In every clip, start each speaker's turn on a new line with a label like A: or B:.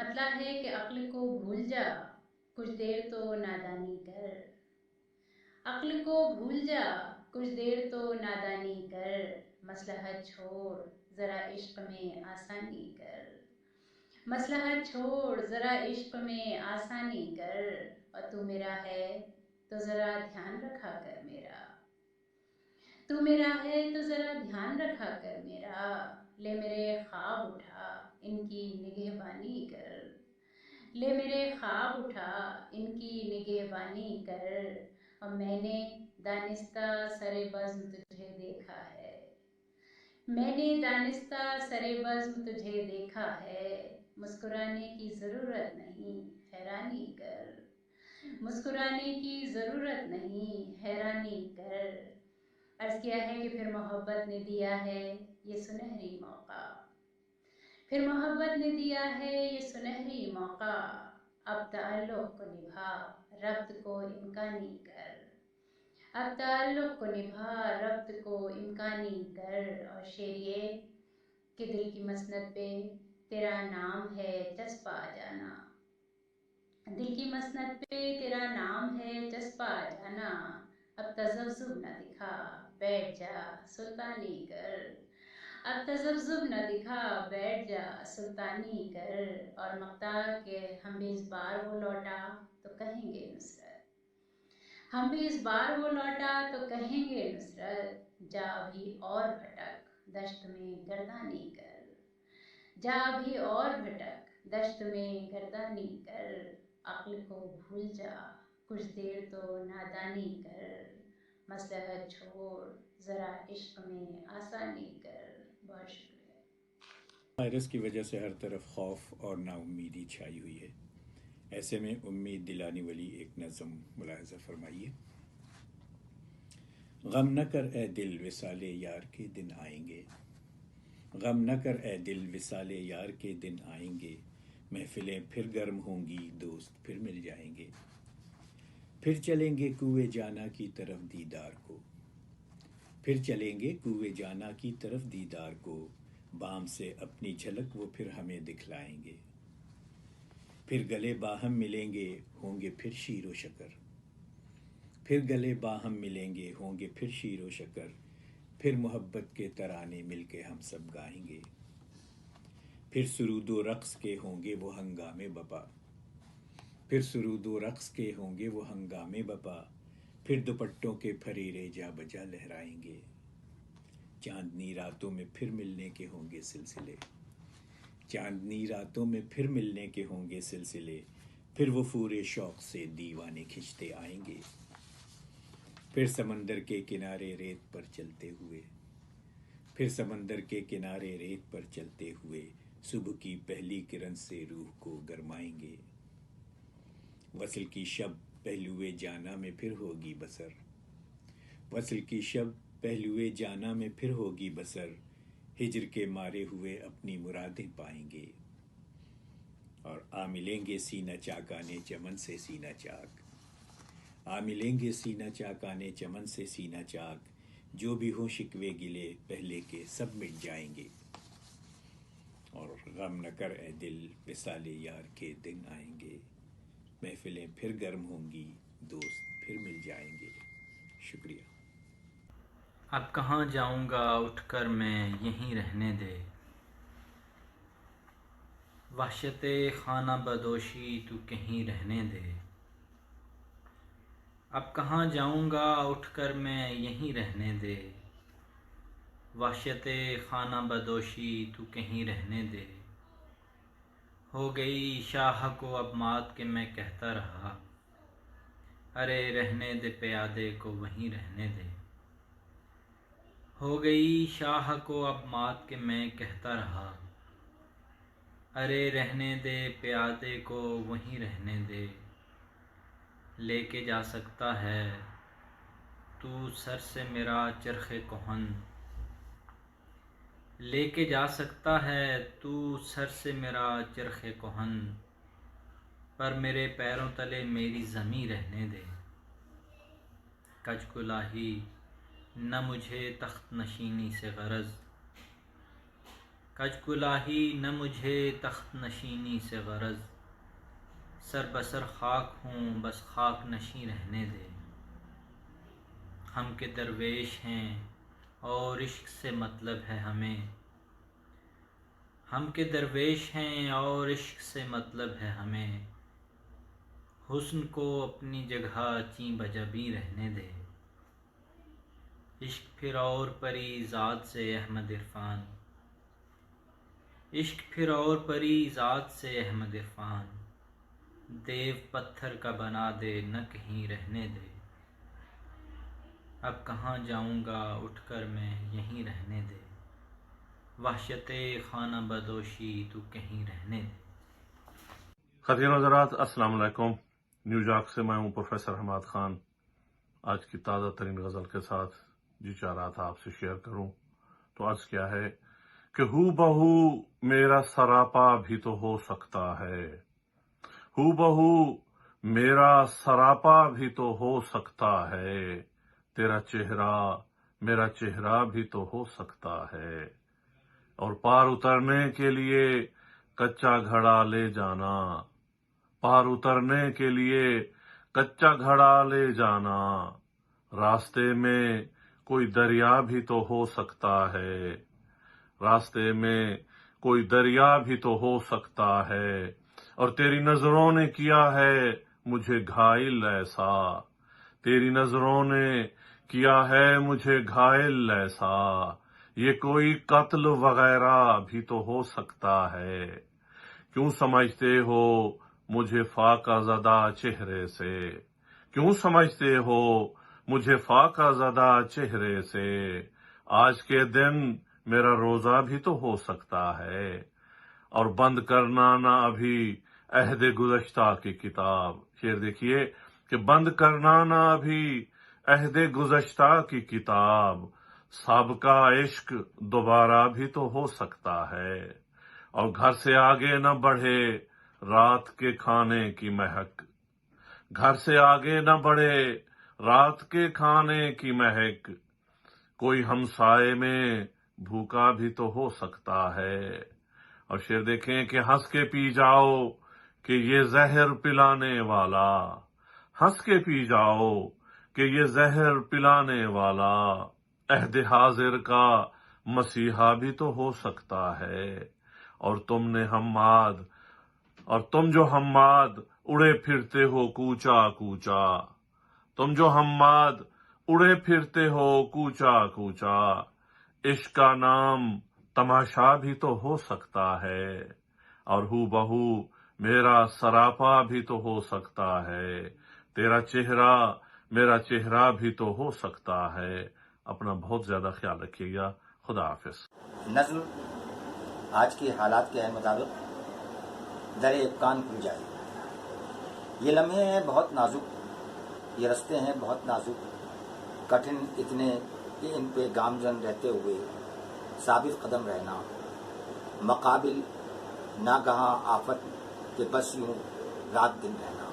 A: مطلب ہے کہ عقل کو بھول جا، کچھ دیر تو نادانی کر، عقل کو بھول جا، کچھ دیر تو نادانی کر، مصلحت چھوڑ ذرا عشق میں آسانی کر، مصلحت چھوڑ ذرا عشق میں آسانی کر، اور تو میرا ہے تو ذرا دھیان رکھا کر میرا، تو میرا ہے تو ذرا دھیان رکھا کر میرا، لے میرے خواب اٹھا ان کی نگہبانی کر، لے میرے خواب اٹھا ان کی نگہبانی کر، اور میں نے دانستہ سر بزم تجھے دیکھا ہے، میں نے دانستہ سر بزم تجھے دیکھا ہے، مسکرانے کی ضرورت نہیں حیرانی کر، مسکرانے کی ضرورت نہیں حیرانی کر، عرض کیا ہے کہ پھر محبت نے دیا ہے یہ سنہری موقع، پھر محبت نے دیا ہے یہ سنہری موقع، اب تعلق کو نبھا ربط کو امکانی کر، اب تعلق کو نبھا ربط کو امکانی کر، اور شعر یہ کہ دل کی مسند پہ تیرا نام ہے چسپا جانا، دل کی مسند پہ تیرا نام ہے چسپا جانا، اب تذبذب نہ دکھا بیٹھ جا سلطانی کر، اب تذبذب نہ دکھا بیٹھ جا سلطانی کر، اور مقطع کہ ہم بھی اس بار وہ لوٹا تو کہیں گے نصرت، ہم بھی اس بار وہ لوٹا تو کہیں گے نصرت، جا بھی اور بھٹک دشت میں گردانی کر، جا بھی اور بھٹک دشت میں گردانی کر، عقل کو بھول جا کچھ دیر تو نادانی کر، مصلحت چھوڑ ذرا عشق میں آسانی کر۔ بہت شکریہ۔
B: وائرس کی وجہ سے ہر طرف خوف اور نا امیدی چھائی ہوئی ہے، ایسے میں امید دلانے والی ایک نظم ملاحظہ فرمائیے۔ غم نہ کر اے دل وصال یار کے دن آئیں گے، غم نہ کر اے دل وصال یار کے دن آئیں گے، محفلیں پھر گرم ہوں گی دوست پھر مل جائیں گے، پھر چلیں گے کوئے جانا کی طرف دیدار کو، پھر چلیں گے کوئے جانا کی طرف دیدار کو، بام سے اپنی جھلک وہ پھر ہمیں دکھلائیں گے، پھر گلے باہم ملیں گے ہوں گے پھر شیر و شکر، پھر گلے باہم ملیں گے ہوں گے پھر شیر و شکر، پھر محبت کے ترانے مل کے ہم سب گائیں گے، پھر سرود و رقص کے ہوں گے وہ ہنگامے بپا، پھر سرود و رقص کے ہوں گے وہ ہنگامے بپا، پھر دوپٹوں کے پھریرے جا بجا لہرائیں گے، چاندنی راتوں میں پھر ملنے کے ہوں گے سلسلے، چاندنی راتوں میں پھر ملنے کے ہوں گے سلسلے، پھر وہ پورے شوق سے دیوانے کھنچتے آئیں گے، پھر سمندر کے کنارے ریت پر چلتے ہوئے، پھر سمندر کے کنارے ریت پر چلتے ہوئے، صبح کی پہلی کرن سے روح کو گرمائیں گے، وصل کی شب پہلوئے جانا میں پھر ہوگی بسر، وصل کی شب پہلوئے جانا میں پھر ہوگی بسر، ہجر کے مارے ہوئے اپنی مرادیں پائیں گے، اور آ ملیں گے سینہ چاکانے چمن سے سینہ چاک، آ ملیں گے سینہ چاکانے چمن سے سینہ چاک، جو بھی ہو شکوے گلے پہلے کے سب مٹ جائیں گے، اور غم نہ کر اے دل وصال یار کے دن آئیں گے، محفلیں پھر گرم ہوں گی دوست پھر مل جائیں گے۔ شکریہ۔
C: اب کہاں جاؤں گا اٹھ کر میں یہیں رہنے دے، وحشت خانہ بدوشی تو کہیں رہنے دے، اب کہاں جاؤں گا اٹھ کر میں یہیں رہنے دے، وحشت خانہ بدوشی تو کہیں رہنے دے، ہو گئی شاہ کو اب مات کہ میں کہتا رہا، ارے رہنے دے پیادے کو وہیں رہنے دے، ہو گئی شاہ کو اب مات کہ میں کہتا رہا، ارے رہنے دے پیادے کو وہیں رہنے دے، لے کے جا سکتا ہے تو سر سے میرا چرخ کہن، لے کے جا سکتا ہے تو سر سے میرا چرخ کہن، پر میرے پیروں تلے میری زمیں رہنے دے، کج کلاہی نہ مجھے تخت نشینی سے غرض، کج کلاہی نہ مجھے تخت نشینی سے غرض، سر بسر خاک ہوں بس خاک نشیں رہنے دے۔ ہم کے درویش ہیں اور عشق سے مطلب ہے ہمیں، ہم کے درویش ہیں اور عشق سے مطلب ہے ہمیں، حسن کو اپنی جگہ چیں بجبیں رہنے دے۔ عشق پھر اور پری ذات سے احمد عرفان، عشق پھر اور پری ذات سے احمد عرفان، دیو پتھر کا بنا دے نہ کہیں رہنے دے۔ اب کہاں جاؤں گا اٹھ کر میں یہیں رہنے دے، وحشت خانہ بدوشی تو کہیں رہنے دے۔
D: خاتین حضرات السلام علیکم۔ نیو یارک سے میں ہوں پروفیسر حماد خان، آج کی تازہ ترین غزل کے ساتھ جی چاہ رہا تھا آپ سے شیئر کروں۔ تو عرض کیا ہے کہ ہو بہو میرا سراپا بھی تو ہو سکتا ہے، ہو بہو میرا سراپا بھی تو ہو سکتا ہے، تیرا چہرہ میرا چہرہ بھی تو ہو سکتا ہے، اور پار اترنے کے لیے کچا گھڑا لے جانا، پار اترنے کے لیے کچا گھڑا لے جانا، راستے میں کوئی دریا بھی تو ہو سکتا ہے، راستے میں کوئی دریا بھی تو ہو سکتا ہے، اور تیری نظروں نے کیا ہے مجھے گھائل ایسا، تیری نظروں نے کیا ہے مجھے گھائل ایسا، یہ کوئی قتل وغیرہ بھی تو ہو سکتا ہے، کیوں سمجھتے ہو مجھے فاقہ زدہ چہرے سے، کیوں سمجھتے ہو مجھے فاقہ زدہ چہرے سے، آج کے دن میرا روزہ بھی تو ہو سکتا ہے، اور بند کرنا نہ ابھی عہد گزشتہ کی کتاب۔ شعر دیکھیے کہ بند کرنا نہ ابھی عہد گزشتہ کی کتاب، سابقہ عشق دوبارہ بھی تو ہو سکتا ہے، اور گھر سے آگے نہ بڑھے رات کے کھانے کی مہک، گھر سے آگے نہ بڑھے رات کے کھانے کی مہک، کوئی ہمسائے میں بھوکا بھی تو ہو سکتا ہے، اور شعر دیکھیں کہ ہنس کے پی جاؤ کہ یہ زہر پلانے والا، ہنس کے پی جاؤ کہ یہ زہر پلانے والا، عہد حاضر کا مسیحا بھی تو ہو سکتا ہے، اور تم نے حماد، اور تم جو حماد اڑے پھرتے ہو کوچا کوچا، تم جو حماد اڑے پھرتے ہو کوچا کوچا، عشق کا نام تماشا بھی تو ہو سکتا ہے، اور ہو بہو میرا سراپا بھی تو ہو سکتا ہے، تیرا چہرہ میرا چہرہ بھی تو ہو سکتا ہے۔ اپنا بہت زیادہ خیال رکھیے گا، خدا حافظ۔
E: نظم آج کے حالات کے مطابق در امکان کھل جائے، یہ لمحے ہیں بہت نازک، یہ رستے ہیں بہت نازک، کٹھن اتنے کہ ان پہ گامزن رہتے ہوئے ثابت قدم رہنا، مقابل ناگہاں آفت کے بس یوں رات دن رہنا،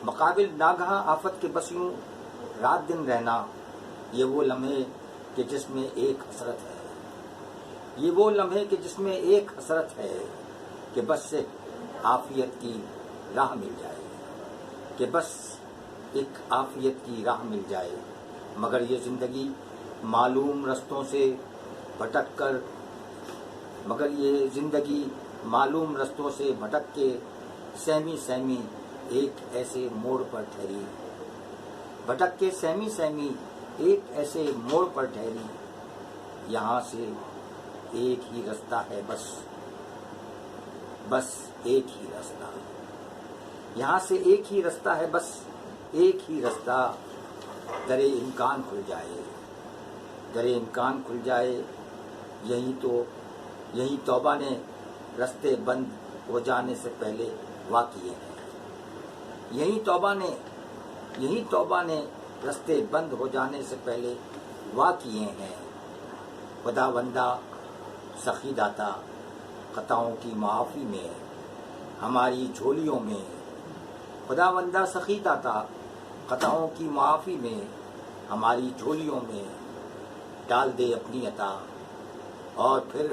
E: مقابل ناگہاں آفت کے بس یوں رات دن رہنا، یہ وہ لمحے کہ جس میں ایک حسرت ہے، یہ وہ لمحے کہ جس میں ایک حسرت ہے، کہ بس سے عافیت کی راہ مل جائے، کہ بس ایک عافیت کی راہ مل جائے، مگر یہ زندگی معلوم رستوں سے بھٹک کر، مگر یہ زندگی معلوم رستوں سے بھٹک کے سہمی سہمی ایک ایسے موڑ پر ٹھہری، بھٹک کے سہمی سہمی ایک ایسے موڑ پر ٹھہری، یہاں سے ایک ہی رستہ ہے بس، بس ایک ہی رستہ، یہاں سے ایک ہی رستہ ہے بس ایک ہی رستہ، در امکان کھل جائے، در امکان کھل جائے، یہی توبہ نے رستے بند ہو جانے سے پہلے واقعے ہیں، یہی توبہ نے رستے بند ہو جانے سے پہلے واقعے ہیں، خدا بندہ سخی داتا خطاؤں کی معافی میں ہماری جھولیوں میں، خدا بندہ سخی داتا خطاؤں کی معافی میں ہماری جھولیوں میں ڈال دے اپنی عطا، اور پھر